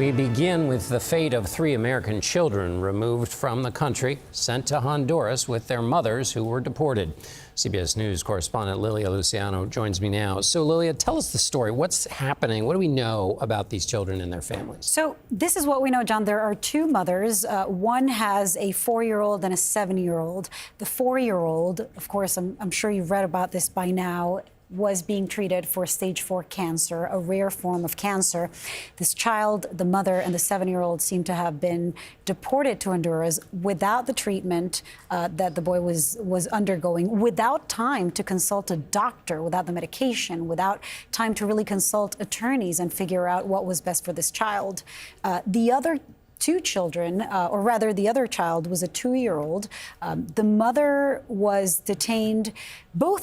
We begin with the fate of 3 American children removed from the country, sent to Honduras with their mothers who were deported. CBS News correspondent Lilia Luciano joins me now. So, Lilia, tell us the story. What's happening? What do we know about these children and their families? So this is what we know, John. There are 2 mothers. One has a 4-year-old and a 7-year-old. The 4-year-old, of course, I'm sure you've read about this by now, was being treated for stage 4 cancer, a rare form of cancer. This child, the mother and the 7-year-old, seem to have been deported to Honduras without the treatment that the boy was undergoing, without time to consult a doctor, without the medication, without time to really consult attorneys and figure out what was best for this child. The other 2 children, or rather the other child was a 2-year-old. The mother was detained.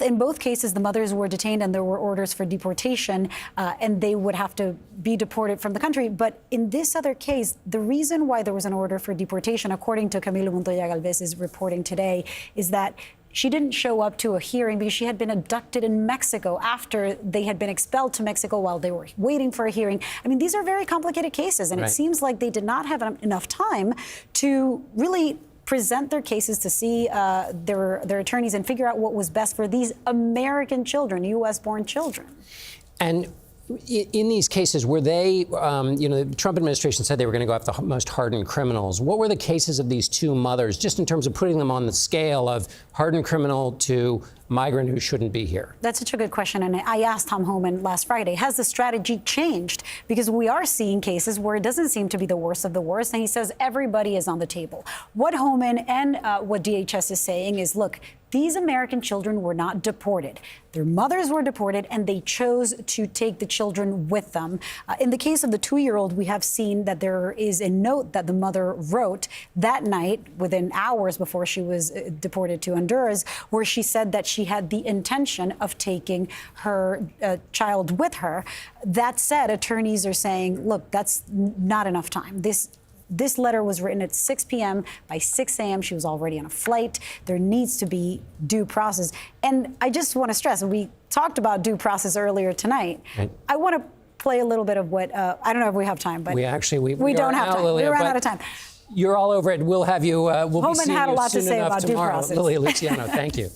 In both cases, the mothers were detained and there were orders for deportation, and they would have to be deported from the country. But in this other case, the reason why there was an order for deportation, according to Camilo Montoya Galvez's reporting today, is that she didn't show up to a hearing because she had been abducted in Mexico after they had been expelled to Mexico while they were waiting for a hearing. I mean, these are very complicated cases, and It seems like they did not have enough time to really present their cases, to see their attorneys and figure out what was best for these American children, U.S.-born children. And in these cases, were they, the Trump administration said they were going to go after the most hardened criminals. What were the cases of these 2 mothers, just in terms of putting them on the scale of hardened criminal to migrant who shouldn't be here? That's such a good question. And I asked Tom Homan last Friday, has the strategy changed? Because we are seeing cases where it doesn't seem to be the worst of the worst. And he says everybody is on the table. What Homan and what DHS is saying is, look, these American children were not deported. Their mothers were deported, and they chose to take the children with them. In the case of the 2-year-old, we have seen that there is a note that the mother wrote that night, within hours before she was deported to Honduras, where she said that she had the intention of taking her child with her. That said, attorneys are saying, look, that's not enough time. This letter was written at 6 p.m. By 6 a.m., she was already on a flight. There needs to be due process. And I just want to stress, we talked about due process earlier tonight. Right. I want to play a little bit of what, I don't know if we have time, but we don't have time. Lilia, we ran out of time. You're all over it. We'll have you, we'll be seeing you soon enough tomorrow. Homan had a lot to say about due process. Lilia Luciano, thank you.